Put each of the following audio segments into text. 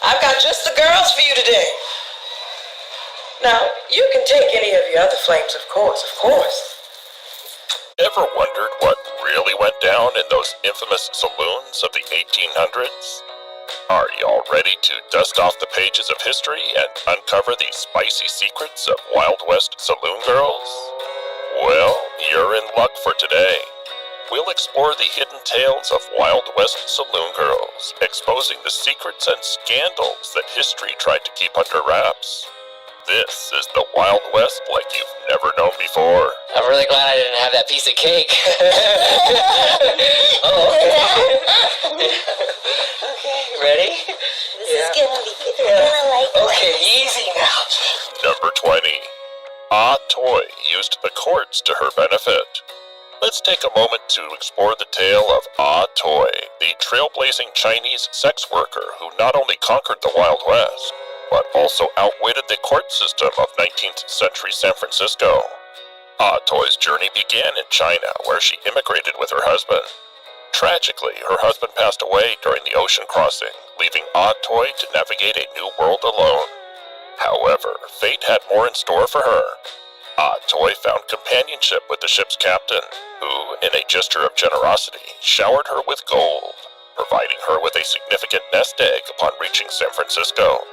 I've got just the girls for you today. Now, you can take any of your other flames, of course. Ever wondered what really went down in those infamous saloons of the 1800s? Are you all ready to dust off the pages of history and uncover the spicy secrets of Wild West saloon girls? Well, you're in luck for today. We'll explore the hidden tales of Wild West saloon girls, exposing the secrets and scandals that history tried to keep under wraps. This is the Wild West like you've never known before. I'm really glad I didn't have that piece of cake. Okay, ready? This is gonna be good. You're gonna like it. Okay, easy now. Number 20. Ah Toy used the courts to her benefit. Let's take a moment to explore the tale of Ah Toy, the trailblazing Chinese sex worker who not only conquered the Wild West, but also outwitted the court system of 19th century San Francisco. Ah Toy's journey began in China, where she immigrated with her husband. Tragically, her husband passed away during the ocean crossing, leaving Ah Toy to navigate a new world alone. However, fate had more in store for her. Ah Toy found companionship with the ship's captain, who, in a gesture of generosity, showered her with gold, providing her with a significant nest egg upon reaching San Francisco.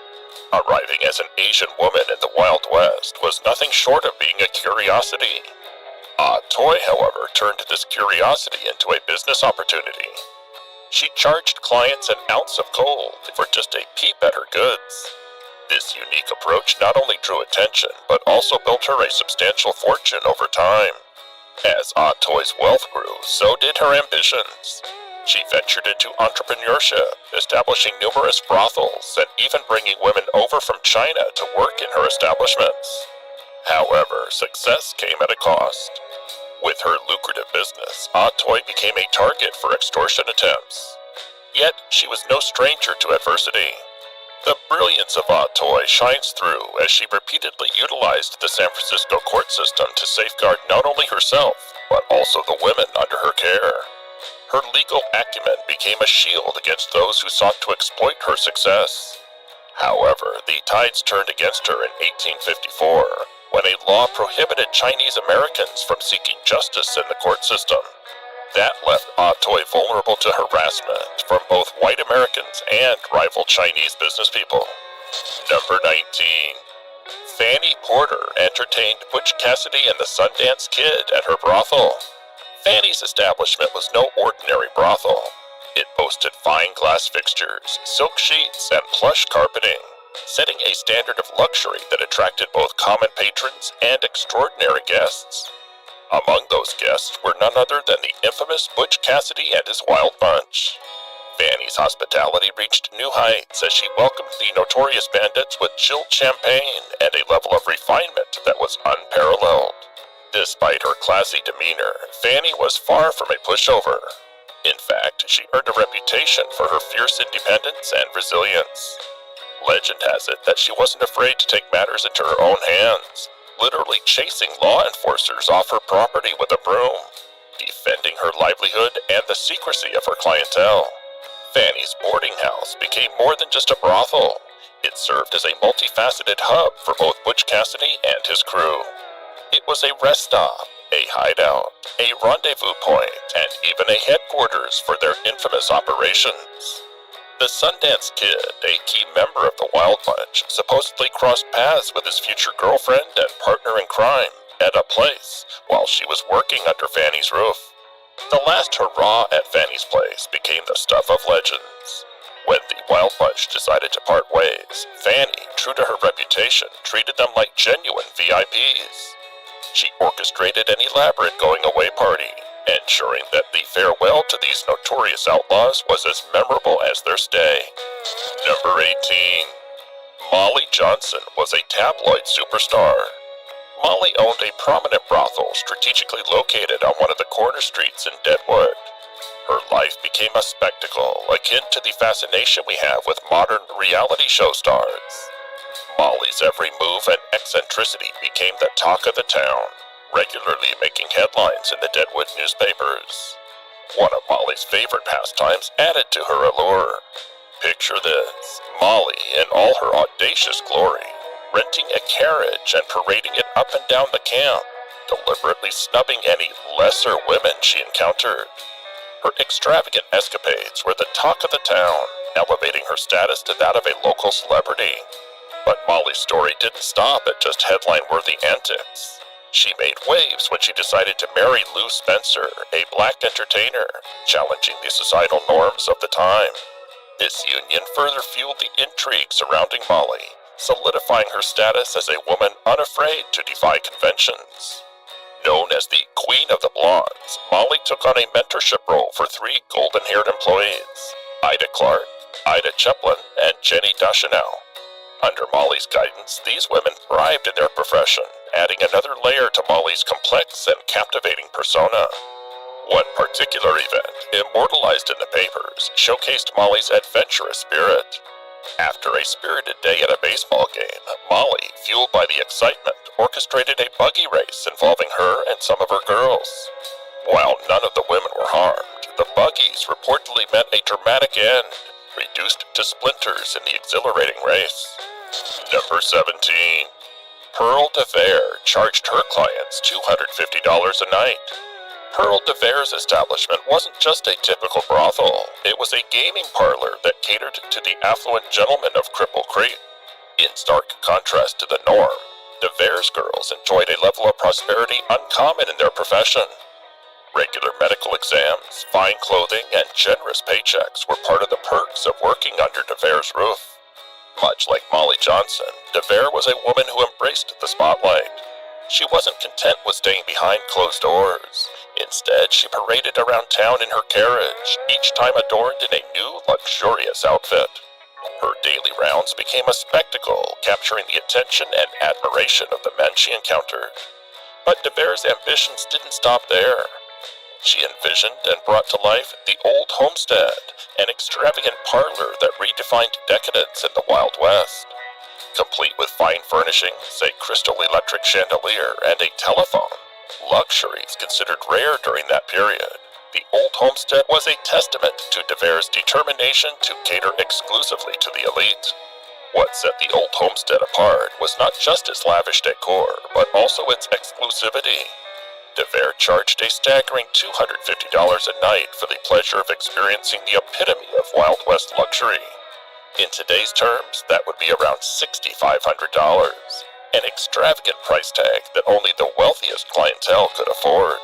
Arriving as an Asian woman in the Wild West was nothing short of being a curiosity. Ah Toy, however, turned this curiosity into a business opportunity. She charged clients an ounce of gold for just a peep at her goods. This unique approach not only drew attention, but also built her a substantial fortune over time. As Ah Toy's wealth grew, so did her ambitions. She ventured into entrepreneurship, establishing numerous brothels and even bringing women over from China to work in her establishments. However, success came at a cost. With her lucrative business, Ah Toy became a target for extortion attempts. Yet, she was no stranger to adversity. The brilliance of Ah Toy shines through as she repeatedly utilized the San Francisco court system to safeguard not only herself, but also the women under her care. Her legal acumen became a shield against those who sought to exploit her success. However, the tides turned against her in 1854, when a law prohibited Chinese Americans from seeking justice in the court system. That left Ah Toy vulnerable to harassment from both white Americans and rival Chinese businesspeople. Number 19. Fanny Porter entertained Butch Cassidy and the Sundance Kid at her brothel. Fanny's establishment was no ordinary brothel. It boasted fine glass fixtures, silk sheets, and plush carpeting, setting a standard of luxury that attracted both common patrons and extraordinary guests. Among those guests were none other than the infamous Butch Cassidy and his Wild Bunch. Fanny's hospitality reached new heights as she welcomed the notorious bandits with chilled champagne and a level of refinement that was unparalleled. Despite her classy demeanor, Fanny was far from a pushover. In fact, she earned a reputation for her fierce independence and resilience. Legend has it that she wasn't afraid to take matters into her own hands, literally chasing law enforcers off her property with a broom, defending her livelihood and the secrecy of her clientele. Fanny's boarding house became more than just a brothel. It served as a multifaceted hub for both Butch Cassidy and his crew. It was a rest stop, a hideout, a rendezvous point, and even a headquarters for their infamous operations. The Sundance Kid, a key member of the Wild Bunch, supposedly crossed paths with his future girlfriend and partner in crime at a place while she was working under Fanny's roof. The last hurrah at Fanny's place became the stuff of legends. When the Wild Bunch decided to part ways, Fanny, true to her reputation, treated them like genuine VIPs. She orchestrated an elaborate going-away party, ensuring that the farewell to these notorious outlaws was as memorable as their stay. Number 18. Molly Johnson was a tabloid superstar. Molly owned a prominent brothel strategically located on one of the corner streets in Deadwood. Her life became a spectacle akin to the fascination we have with modern reality show stars. Molly's every move and eccentricity became the talk of the town, regularly making headlines in the Deadwood newspapers. One of Molly's favorite pastimes added to her allure. Picture this, Molly in all her audacious glory, renting a carriage and parading it up and down the camp, deliberately snubbing any lesser women she encountered. Her extravagant escapades were the talk of the town, elevating her status to that of a local celebrity. But Molly's story didn't stop at just headline-worthy antics. She made waves when she decided to marry Lou Spencer, a black entertainer, challenging the societal norms of the time. This union further fueled the intrigue surrounding Molly, solidifying her status as a woman unafraid to defy conventions. Known as the Queen of the Blondes, Molly took on a mentorship role for 3 golden-haired employees, Ida Clark, Ida Chaplin, and Jenny Deschanel. Under Molly's guidance, these women thrived in their profession, adding another layer to Molly's complex and captivating persona. One particular event, immortalized in the papers, showcased Molly's adventurous spirit. After a spirited day at a baseball game, Molly, fueled by the excitement, orchestrated a buggy race involving her and some of her girls. While none of the women were harmed, the buggies reportedly met a dramatic end, reduced to splinters in the exhilarating race. Number 17. Pearl DeVere charged her clients $250 a night. Pearl DeVere's establishment wasn't just a typical brothel, it was a gaming parlor that catered to the affluent gentlemen of Cripple Creek. In stark contrast to the norm, DeVere's girls enjoyed a level of prosperity uncommon in their profession. Regular medical exams, fine clothing, and generous paychecks were part of the perks of working under DeVere's roof. Much like Molly Johnson, DeVere was a woman who embraced the spotlight. She wasn't content with staying behind closed doors. Instead, she paraded around town in her carriage, each time adorned in a new, luxurious outfit. Her daily rounds became a spectacle, capturing the attention and admiration of the men she encountered. But DeVere's ambitions didn't stop there. She envisioned and brought to life the Old Homestead, an extravagant parlor that redefined decadence in the Wild West. Complete with fine furnishings, a crystal electric chandelier, and a telephone, luxuries considered rare during that period, the Old Homestead was a testament to DeVere's determination to cater exclusively to the elite. What set the Old Homestead apart was not just its lavish decor, but also its exclusivity. DeVere charged a staggering $250 a night for the pleasure of experiencing the epitome of Wild West luxury. In today's terms, that would be around $6,500, an extravagant price tag that only the wealthiest clientele could afford.